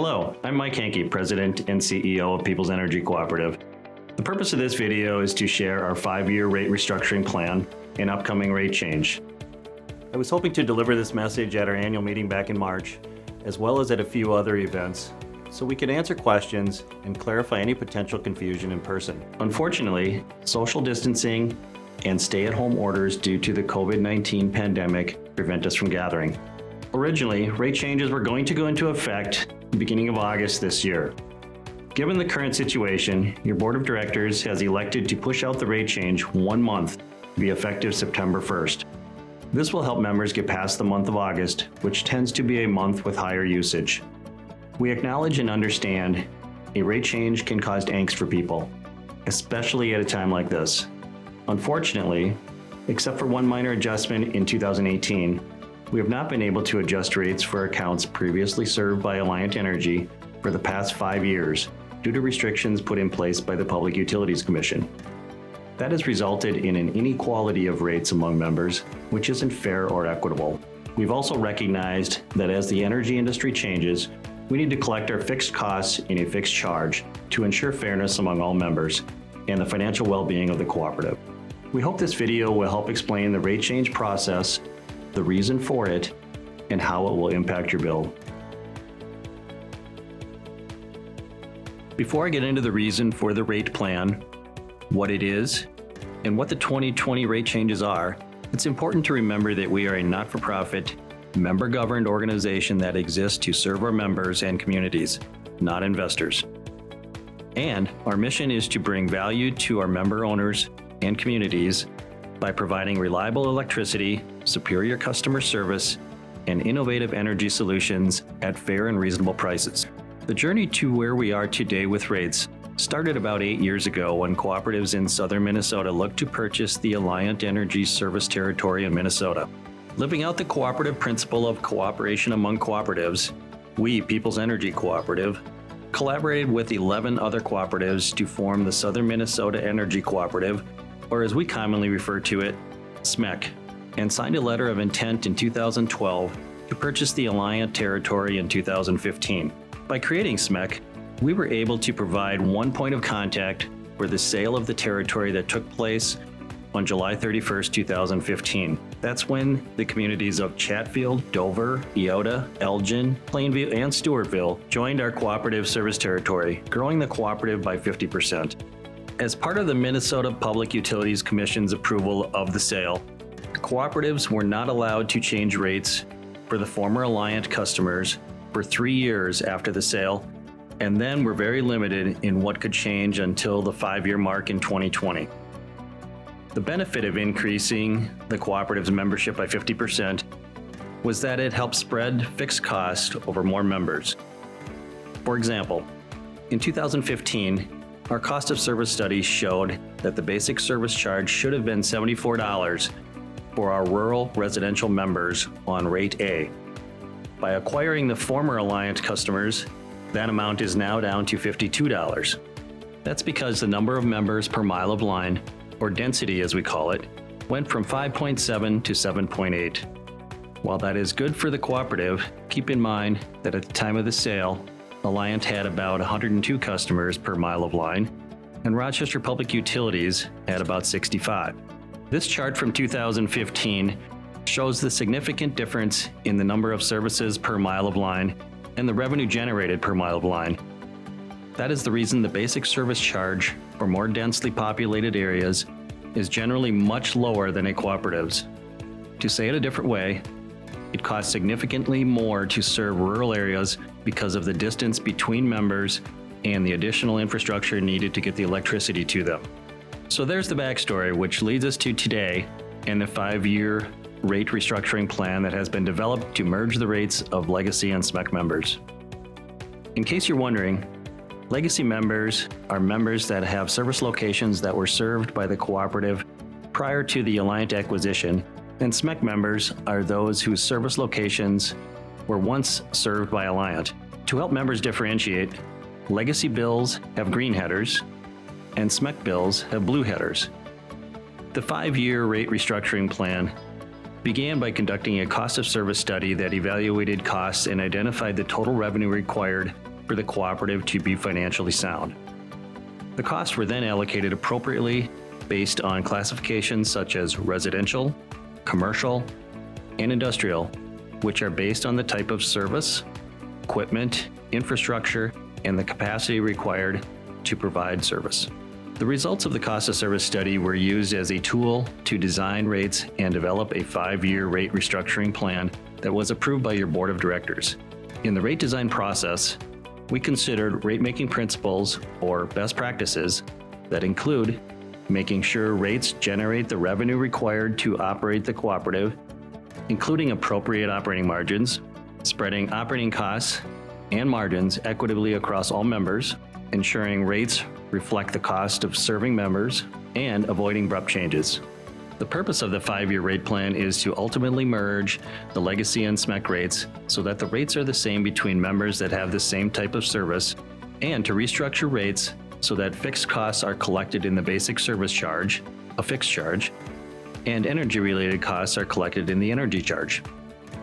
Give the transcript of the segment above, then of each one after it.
Hello, I'm Mike Hankey, President and CEO of People's Energy Cooperative. The purpose of this video is to share our 5-year rate restructuring plan and upcoming rate change. I was hoping to deliver this message at our annual meeting back in March, as well as at a few other events, so we could answer questions and clarify any potential confusion in person. Unfortunately, social distancing and stay-at-home orders due to the COVID-19 pandemic prevent us from gathering. Originally, rate changes were going to go into effect beginning of August this year. Given the current situation, your board of directors has elected to push out the rate change 1 month to be effective September 1st. This will help members get past the month of August, which tends to be a month with higher usage. We acknowledge and understand a rate change can cause angst for people, especially at a time like this. Unfortunately, except for one minor adjustment in 2018, we have not been able to adjust rates for accounts previously served by Alliant Energy for the past 5 years due to restrictions put in place by the Public Utilities Commission. That has resulted in an inequality of rates among members, which isn't fair or equitable. We've also recognized that as the energy industry changes, we need to collect our fixed costs in a fixed charge to ensure fairness among all members and the financial well-being of the cooperative. We hope this video will help explain the rate change process, the reason for it, and how it will impact your bill. Before I get into the reason for the rate plan, what it is, and what the 2020 rate changes are, it's important to remember that we are a not-for-profit, member-governed organization that exists to serve our members and communities, not investors. And our mission is to bring value to our member owners and communities by providing reliable electricity, superior customer service, and innovative energy solutions at fair and reasonable prices. The journey to where we are today with rates started about 8 years ago when cooperatives in southern Minnesota looked to purchase the Alliant Energy service territory in Minnesota. Living out the cooperative principle of cooperation among cooperatives, we, People's Energy Cooperative, collaborated with 11 other cooperatives to form the Southern Minnesota Energy Cooperative, or as we commonly refer to it, SMEC, and signed a letter of intent in 2012 to purchase the Alliant territory in 2015. By creating SMEC, we were able to provide one point of contact for the sale of the territory that took place on July 31st, 2015. That's when the communities of Chatfield, Dover, Eota, Elgin, Plainview, and Stewartville joined our cooperative service territory, growing the cooperative by 50%. As part of the Minnesota Public Utilities Commission's approval of the sale, cooperatives were not allowed to change rates for the former Alliant customers for 3 years after the sale, and then were very limited in what could change until the 5-year mark in 2020. The benefit of increasing the cooperative's membership by 50% was that it helped spread fixed costs over more members. For example, in 2015, our cost of service study showed that the basic service charge should have been $74 for our rural residential members on rate A. By acquiring the former Alliant customers, that amount is now down to $52. That's because the number of members per mile of line, or density as we call it, went from 5.7 to 7.8. While that is good for the cooperative, keep in mind that at the time of the sale, Alliant had about 102 customers per mile of line, and Rochester Public Utilities had about 65. This chart from 2015 shows the significant difference in the number of services per mile of line and the revenue generated per mile of line. That is the reason the basic service charge for more densely populated areas is generally much lower than a cooperative's. To say it a different way, it costs significantly more to serve rural areas because of the distance between members and the additional infrastructure needed to get the electricity to them. So there's the backstory, which leads us to today and the 5-year rate restructuring plan that has been developed to merge the rates of Legacy and SMEC members. In case you're wondering, Legacy members are members that have service locations that were served by the cooperative prior to the Alliant acquisition, and SMEC members are those whose service locations were once served by Alliant. To help members differentiate, Legacy bills have green headers, and SMEC bills have blue headers. The 5-year rate restructuring plan began by conducting a cost of service study that evaluated costs and identified the total revenue required for the cooperative to be financially sound. The costs were then allocated appropriately based on classifications such as residential, commercial, and industrial, which are based on the type of service, equipment, infrastructure, and the capacity required to provide service. The results of the cost of service study were used as a tool to design rates and develop a 5-year rate restructuring plan that was approved by your board of directors. In the rate design process, we considered rate-making principles or best practices that include making sure rates generate the revenue required to operate the cooperative, including appropriate operating margins, spreading operating costs and margins equitably across all members, ensuring rates reflect the cost of serving members, and avoiding abrupt changes. The purpose of the 5-year rate plan is to ultimately merge the legacy and SMEC rates so that the rates are the same between members that have the same type of service, and to restructure rates so that fixed costs are collected in the basic service charge, a fixed charge, and energy-related costs are collected in the energy charge.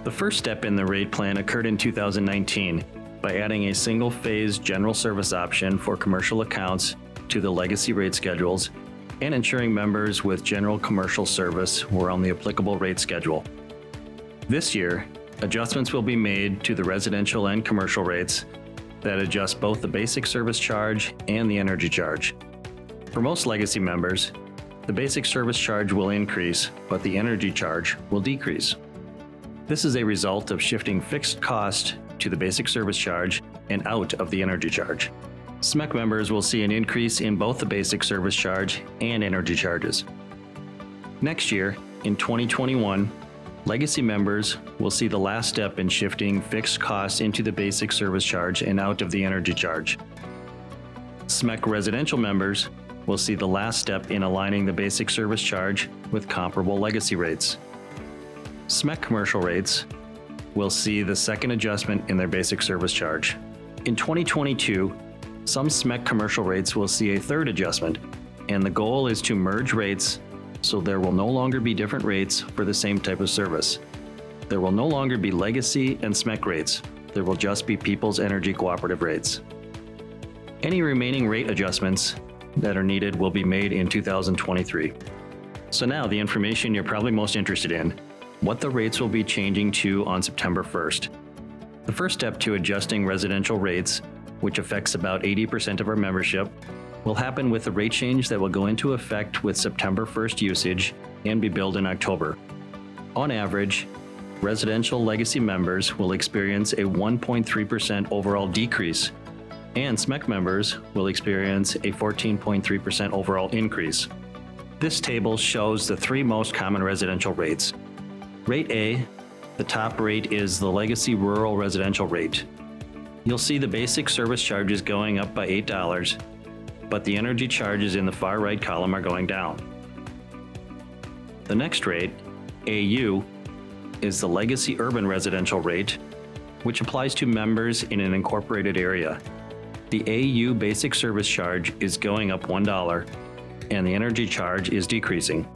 The first step in the rate plan occurred in 2019 by adding a single-phase general service option for commercial accounts to the legacy rate schedules and ensuring members with general commercial service were on the applicable rate schedule. This year, adjustments will be made to the residential and commercial rates that adjust both the basic service charge and the energy charge. For most legacy members, the basic service charge will increase, but the energy charge will decrease. This is a result of shifting fixed cost to the basic service charge and out of the energy charge. SMEC members will see an increase in both the basic service charge and energy charges. Next year, in 2021, legacy members will see the last step in shifting fixed costs into the basic service charge and out of the energy charge. SMEC residential members will see the last step in aligning the basic service charge with comparable legacy rates. SMEC commercial rates will see the second adjustment in their basic service charge. In 2022, some SMEC commercial rates will see a third adjustment, and the goal is to merge rates so there will no longer be different rates for the same type of service. There will no longer be legacy and SMEC rates. There will just be People's Energy Cooperative rates. Any remaining rate adjustments that are needed will be made in 2023. So now the information you're probably most interested in, what the rates will be changing to on September 1st. The first step to adjusting residential rates, which affects about 80% of our membership, will happen with a rate change that will go into effect with September 1st usage and be billed in October. On average, residential legacy members will experience a 1.3% overall decrease, and SMEC members will experience a 14.3% overall increase. This table shows the 3 most common residential rates. Rate A, the top rate, is the legacy rural residential rate. You'll see the basic service charges going up by $8, but the energy charges in the far right column are going down. The next rate, AU, is the legacy urban residential rate, which applies to members in an incorporated area. The AU basic service charge is going up $1, and the energy charge is decreasing.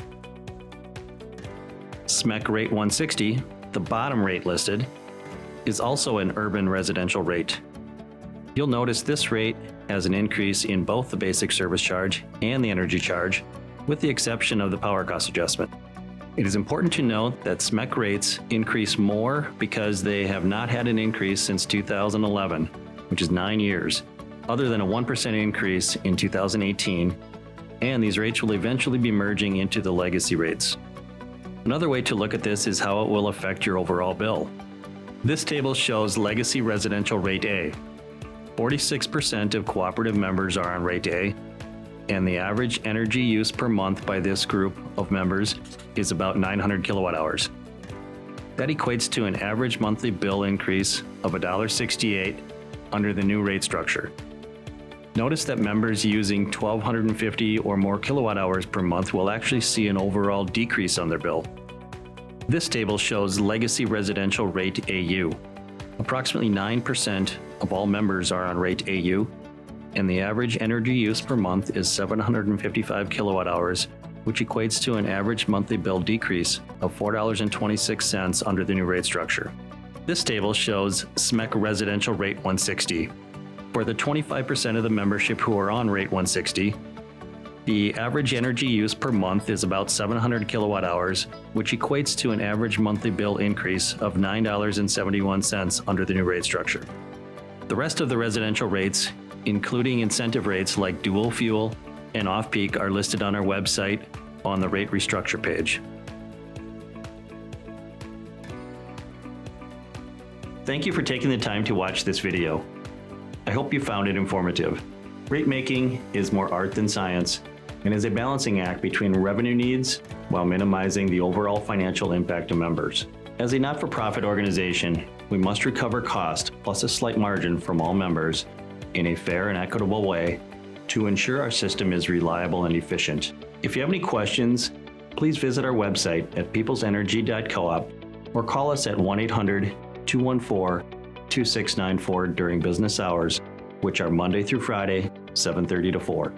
SMEC rate 160, the bottom rate listed, is also an urban residential rate. You'll notice this rate has an increase in both the basic service charge and the energy charge, with the exception of the power cost adjustment. It is important to note that SMEC rates increase more because they have not had an increase since 2011, which is 9 years, other than a 1% increase in 2018, and these rates will eventually be merging into the legacy rates. Another way to look at this is how it will affect your overall bill. This table shows legacy residential rate A. 46% of cooperative members are on rate A, and the average energy use per month by this group of members is about 900 kilowatt hours. That equates to an average monthly bill increase of $1.68 under the new rate structure. Notice that members using 1,250 or more kilowatt hours per month will actually see an overall decrease on their bill. This table shows legacy residential rate AU. Approximately 9% of all members are on rate AU, and the average energy use per month is 755 kilowatt hours, which equates to an average monthly bill decrease of $4.26 under the new rate structure. This table shows SMEC residential rate 160. For the 25% of the membership who are on rate 160, the average energy use per month is about 700 kilowatt hours, which equates to an average monthly bill increase of $9.71 under the new rate structure. The rest of the residential rates, including incentive rates like dual fuel and off-peak, are listed on our website on the rate restructure page. Thank you for taking the time to watch this video. I hope you found it informative. Rate making is more art than science and is a balancing act between revenue needs while minimizing the overall financial impact to members. As a not-for-profit organization, we must recover cost plus a slight margin from all members in a fair and equitable way to ensure our system is reliable and efficient. If you have any questions, please visit our website at peoplesenergy.coop or call us at 1-800-214-2694 during business hours, which are Monday through Friday, 7:30 to 4.